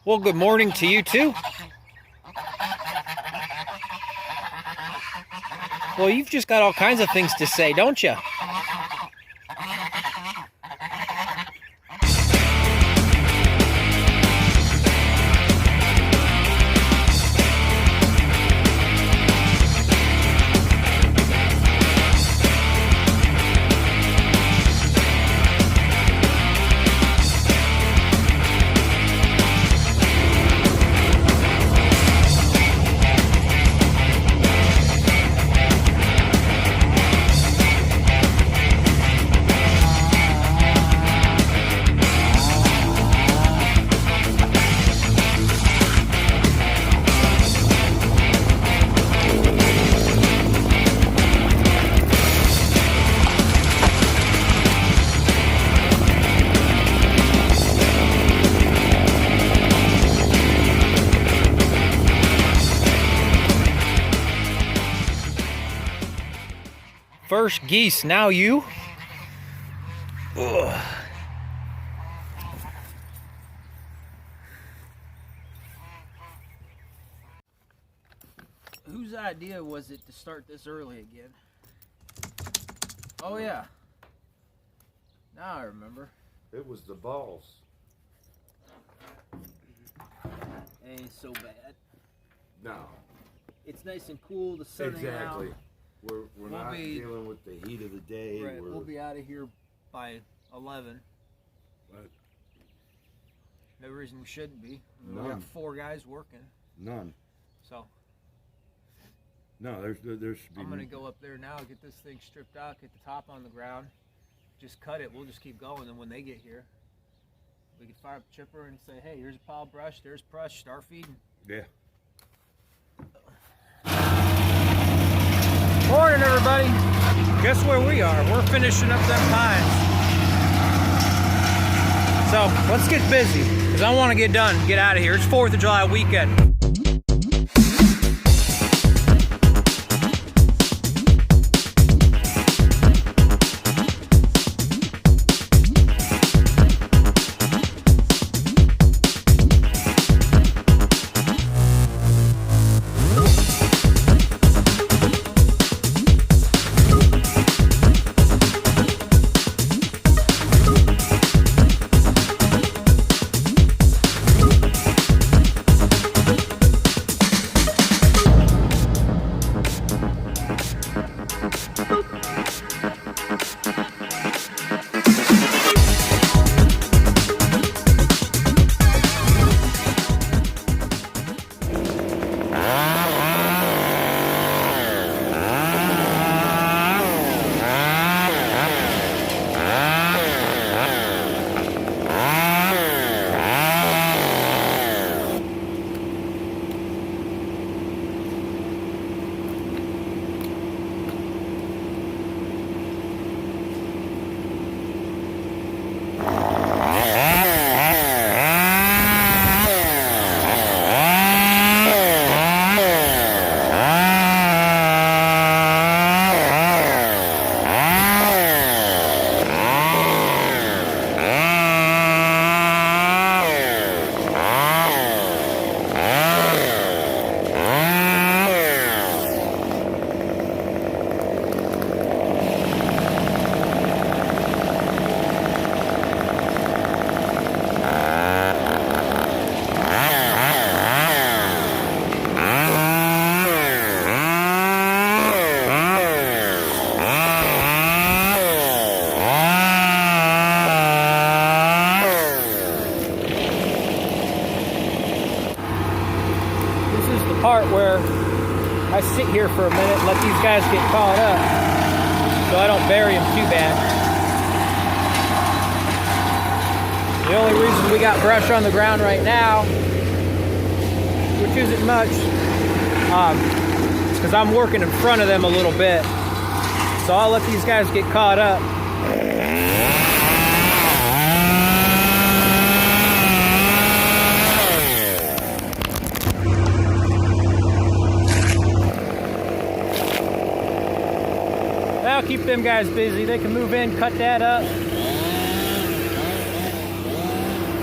Well, good morning to you too. Well, you've just got all kinds of things to say, don't you? First geese, now you. Ugh. Whose idea was it to start this early again? Oh yeah. Now I remember. It was the balls. Ain't so bad. No. It's nice and cool, the sun Exactly. out. We're not dealing with the heat of the day. Right, we'll be out of here by 11. But No reason we shouldn't be. We None. got 4 guys working, none. so No, there should be. I'm gonna go up there now, get this thing stripped out, get the top on the ground, just cut it. We'll just keep going, and when they get here, we can fire up the chipper and say, "Hey, here's a pile of brush. There's brush. Start feeding." Yeah. Morning, everybody. Guess where we are? We're finishing up them pines. So let's get busy, because I want to get done, get out of here. It's 4th of July weekend. Part where I sit here for a minute and let these guys get caught up so I don't bury them too bad. The only reason we got brush on the ground right now, which isn't much, is because I'm working in front of them a little bit. So I'll let these guys get caught up. That'll keep them guys busy. They can move in, cut that up.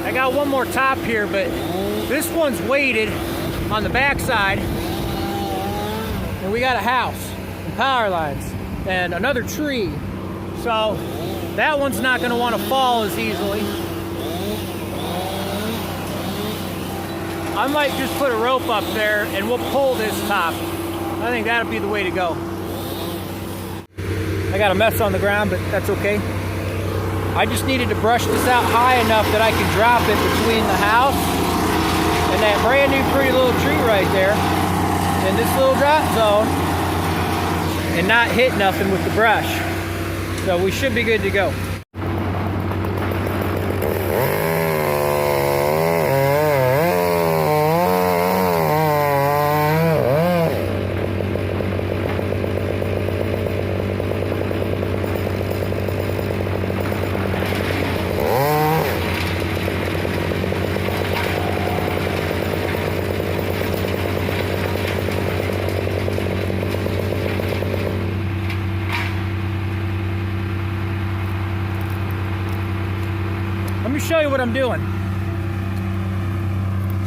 I got one more top here, but This one's weighted on the backside, and we got a house and power lines and another tree. So that one's not going to want to fall as easily. I might just put a rope up there and we'll pull this top. I think that'll be the way to go. I got a mess on the ground, but that's okay. I just needed to brush this out high enough that I could drop it between the house and that brand new pretty little tree right there in this little drop zone and not hit nothing with the brush. So we should be good to go. Let me show you what I'm doing.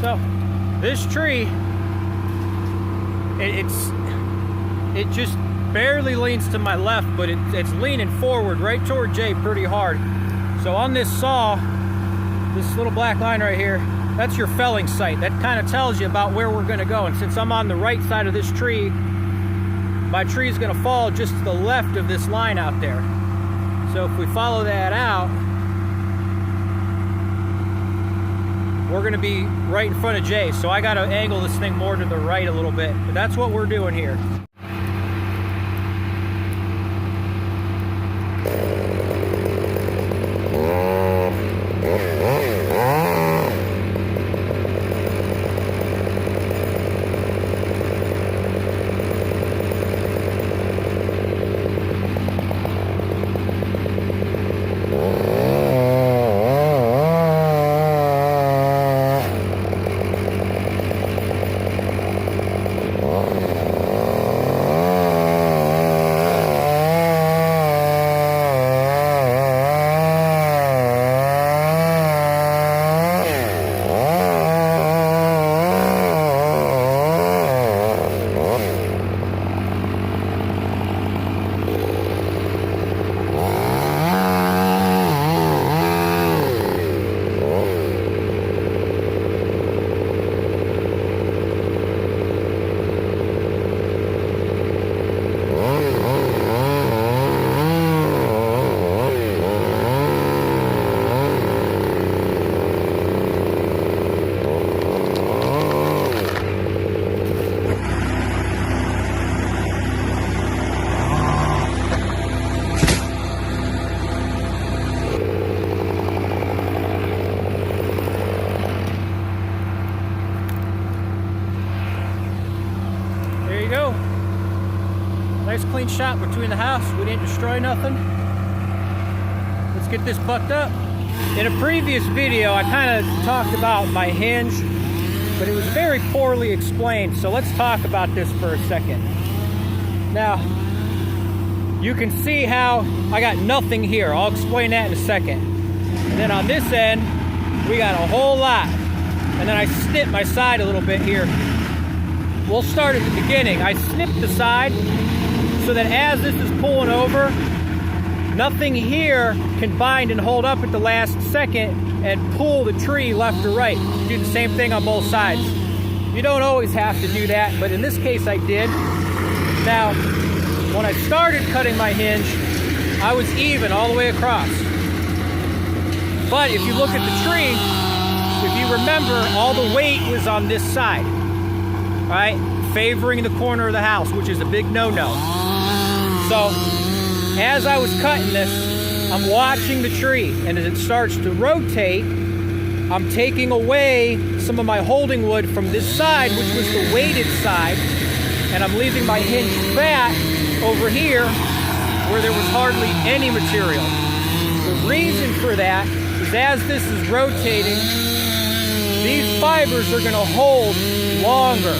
So, this tree, it just barely leans to my left, but it's leaning forward right toward Jay pretty hard. So on this saw, this little black line right here, that's your felling site. That kind of tells you about where we're gonna go. And since I'm on the right side of this tree, my tree is gonna fall just to the left of this line out there. So if we follow that out, we're gonna be right in front of Jay. So I gotta angle this thing more to the right a little bit. But that's what we're doing here. Go. Nice clean shot between the house. We didn't destroy nothing. Let's get this bucked up. In a previous video, I kind of talked about my hinge, but it was very poorly explained. So let's talk about this for a second. Now, you can see how I got nothing here. I'll explain that in a second. And then on this end, we got a whole lot. And then I snipped my side a little bit here. We'll start at the beginning. I snipped the side so that as this is pulling over, nothing here can bind and hold up at the last second and pull the tree left or right. Do the same thing on both sides. You don't always have to do that, but in this case I did. Now, when I started cutting my hinge, I was even all the way across. But if you look at the tree, if you remember, all the weight was on this side. Right, favoring the corner of the house, which is a big no-no. So, as I was cutting this, I'm watching the tree, and as it starts to rotate, I'm taking away some of my holding wood from this side, which was the weighted side, and I'm leaving my hinge fat over here, where there was hardly any material. The reason for that is as this is rotating, these fibers are gonna hold longer,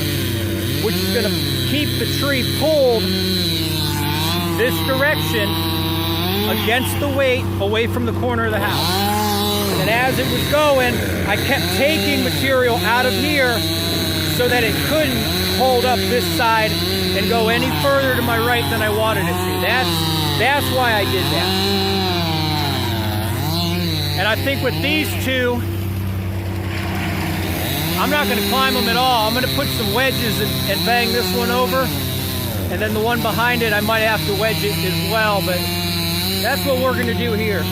which is gonna keep the tree pulled this direction against the weight away from the corner of the house. And as as it was going, I kept taking material out of here so that it couldn't hold up this side and go any further to my right than I wanted it to. That's why I did that. And I think with these two, I'm not gonna climb them at all. I'm gonna put some wedges and bang this one over. And then the one behind it, I might have to wedge it as well, but that's what we're gonna do here.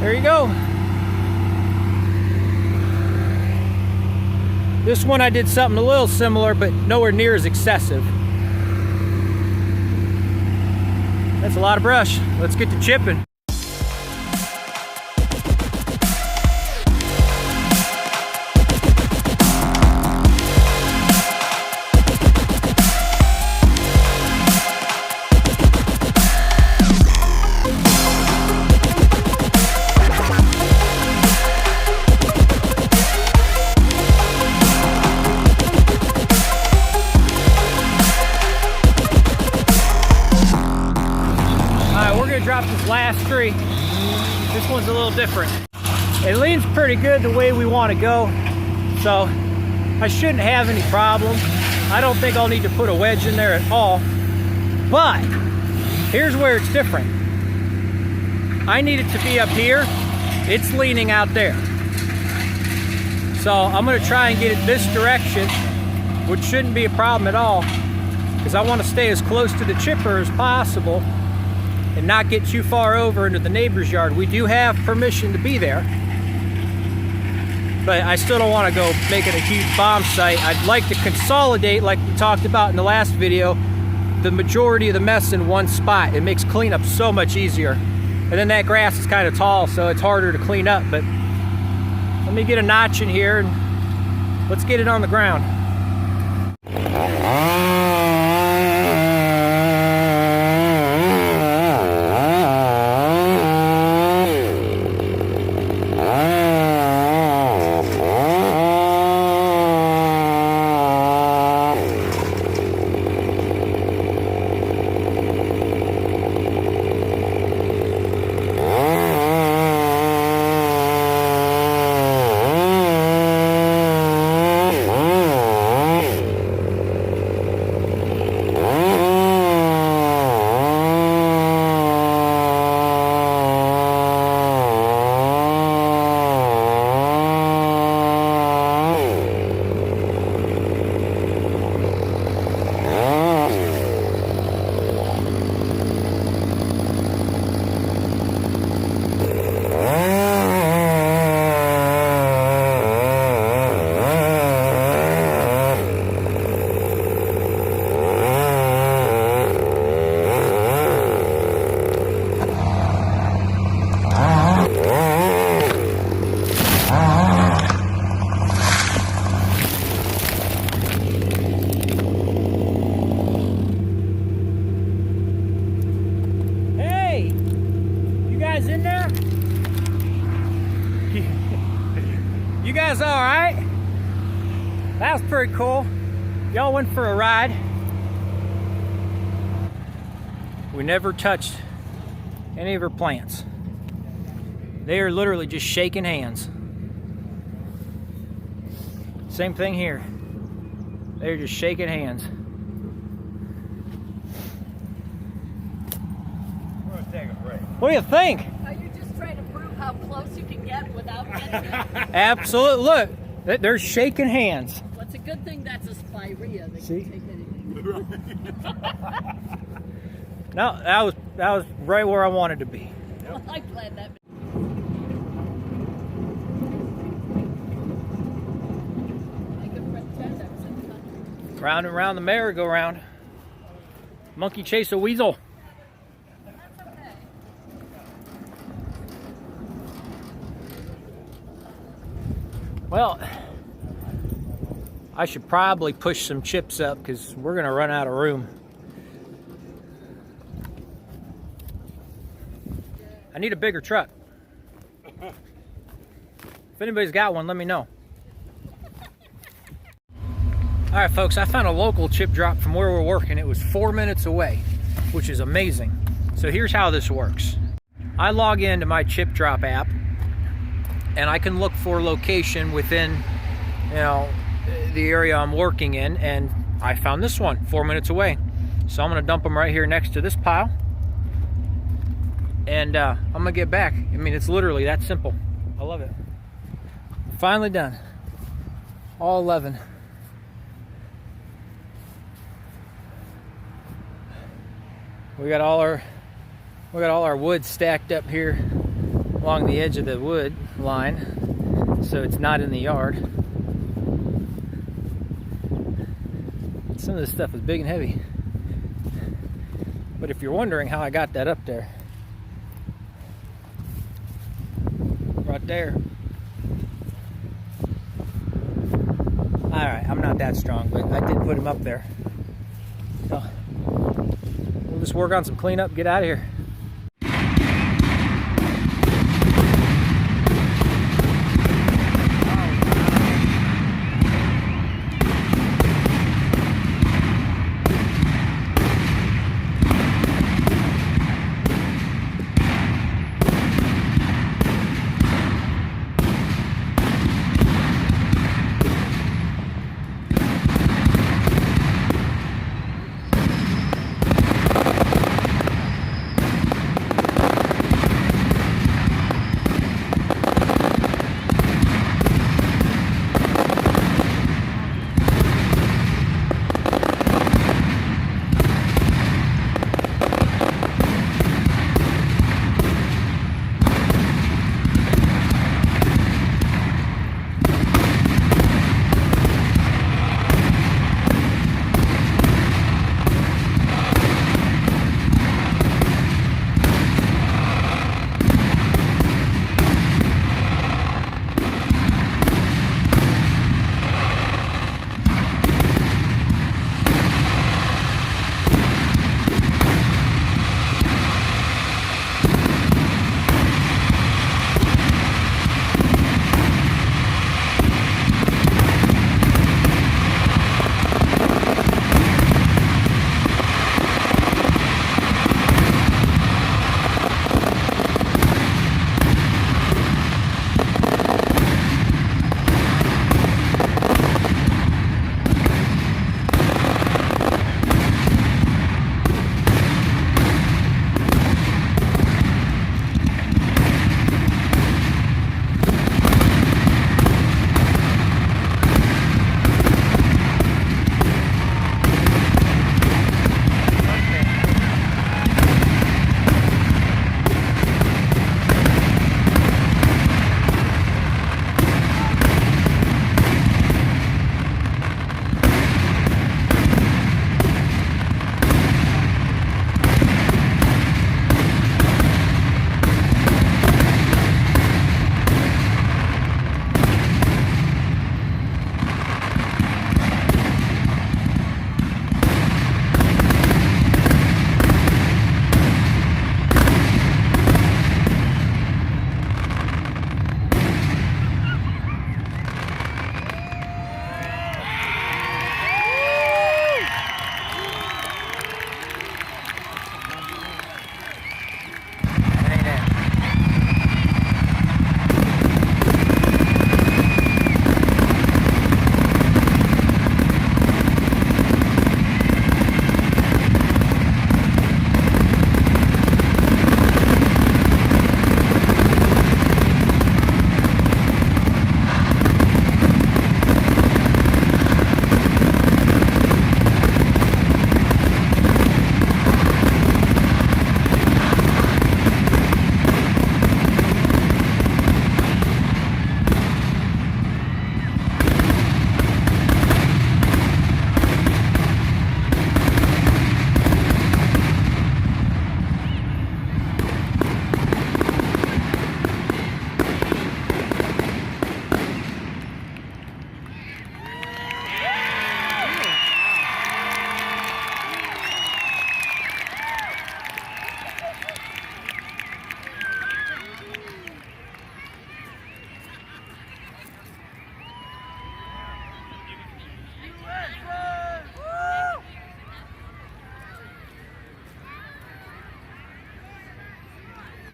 There you go. This one I did something a little similar, but nowhere near as excessive. That's a lot of brush. Let's get to chipping. Drop this last tree. This one's a little different. It leans pretty good the way we want to go, so I shouldn't have any problem. I don't think I'll need to put a wedge in there at all, but here's where it's different. I need it to be up here. It's leaning out there. So I'm gonna try and get it this direction, which shouldn't be a problem at all, because I want to stay as close to the chipper as possible and not get too far over into the neighbor's yard. We do have permission to be there, but I still don't want to go make it a huge bomb site. I'd like to consolidate, like we talked about in the last video, the majority of the mess in one spot. It makes cleanup so much easier. And then that grass is kind of tall, so it's harder to clean up, but let me get a notch in here and let's get it on the ground. In there? You guys all right? That was pretty cool. Y'all went for a ride. We never touched any of her plants. They are literally just shaking hands. Same thing here. They're just shaking hands. We're gonna take a break. What do you think? Are you just trying to prove how close you can get without getting it? Absolutely. Look, they're shaking hands. Well, it's a good thing that's a spirea that See? can take anything. No, that was right where I wanted to be. Well, I'm glad that. My good friend Ted, that was in the country. Round and round the merry-go-round. Monkey chase a weasel. That's okay. Well, I should probably push some chips up because we're gonna run out of room. I need a bigger truck. If anybody's got one, let me know. All right, folks, I found a local chip drop from where we're working. It was 4 minutes away, which is amazing. So here's how this works. I log into my chip drop app, and I can look for location within, you know, the area I'm working in, and I found this one 4 minutes away. So I'm gonna dump them right here next to this pile, and I'm gonna get back. I mean, it's literally that simple. I love it. Finally done. All 11. We got all our wood stacked up here along the edge of the wood line, so it's not in the yard. Some of this stuff is big and heavy. But if you're wondering how I got that up there, right there. Alright, I'm not that strong, but I did put him up there. So, we'll just work on some cleanup, get out of here.